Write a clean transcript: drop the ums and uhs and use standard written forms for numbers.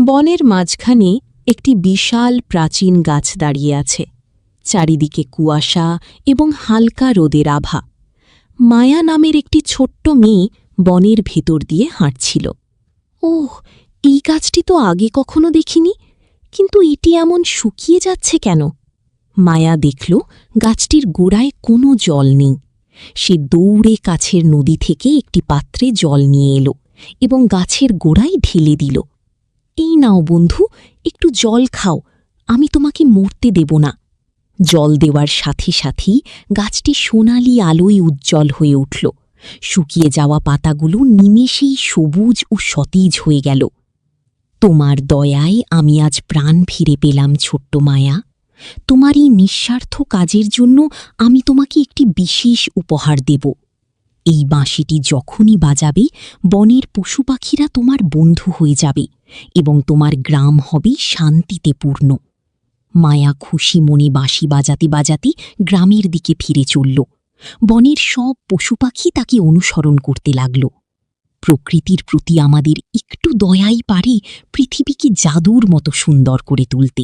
বনের মাঝখানে একটি বিশাল প্রাচীন গাছ দাঁড়িয়ে আছে। চারিদিকে কুয়াশা এবং হালকা রোদের আভা। মায়া নামের একটি ছোট্ট মেয়ে বনের ভেতর দিয়ে হাঁটছিল। ওহ, এই গাছটি তো আগে কখনো দেখিনি, কিন্তু এটি এমন শুকিয়ে যাচ্ছে কেন? মায়া দেখল গাছটির গোড়ায় কোনো জল নেই। সে দৌড়ে কাছের নদী থেকে একটি পাত্রে জল নিয়ে এলো এবং গাছের গোড়ায় ঢেলে দিল। এই নাও বন্ধু, একটু জল খাও, আমি তোমাকে মরতে দেব না। জল দেওয়ার সাথে সাথেই গাছটি সোনালি আলোয় উজ্জ্বল হয়ে উঠল। শুকিয়ে যাওয়া পাতাগুলো নিমেষেই সবুজ ও সতেজ হয়ে গেল। তোমার দয়ায় আমি আজ প্রাণ ফিরে পেলাম ছোট্ট মায়া। তোমার এই নিঃস্বার্থ কাজের জন্য আমি তোমাকে একটি বিশেষ উপহার দেব। এই বাঁশিটি যখনই বাজাবে, বনের পশু পাখিরা তোমার বন্ধু হয়ে যাবে এবং তোমার গ্রাম হবে শান্তিতে পূর্ণ। মায়া খুশি মনে বাঁশি বাজাতে বাজাতে গ্রামের দিকে ফিরে চলল। বনের সব পশু পাখি তাকে অনুসরণ করতে লাগল। প্রকৃতির প্রতি আমাদের একটু দয়াই পারে পৃথিবীকে জাদুর মতো সুন্দর করে তুলতে।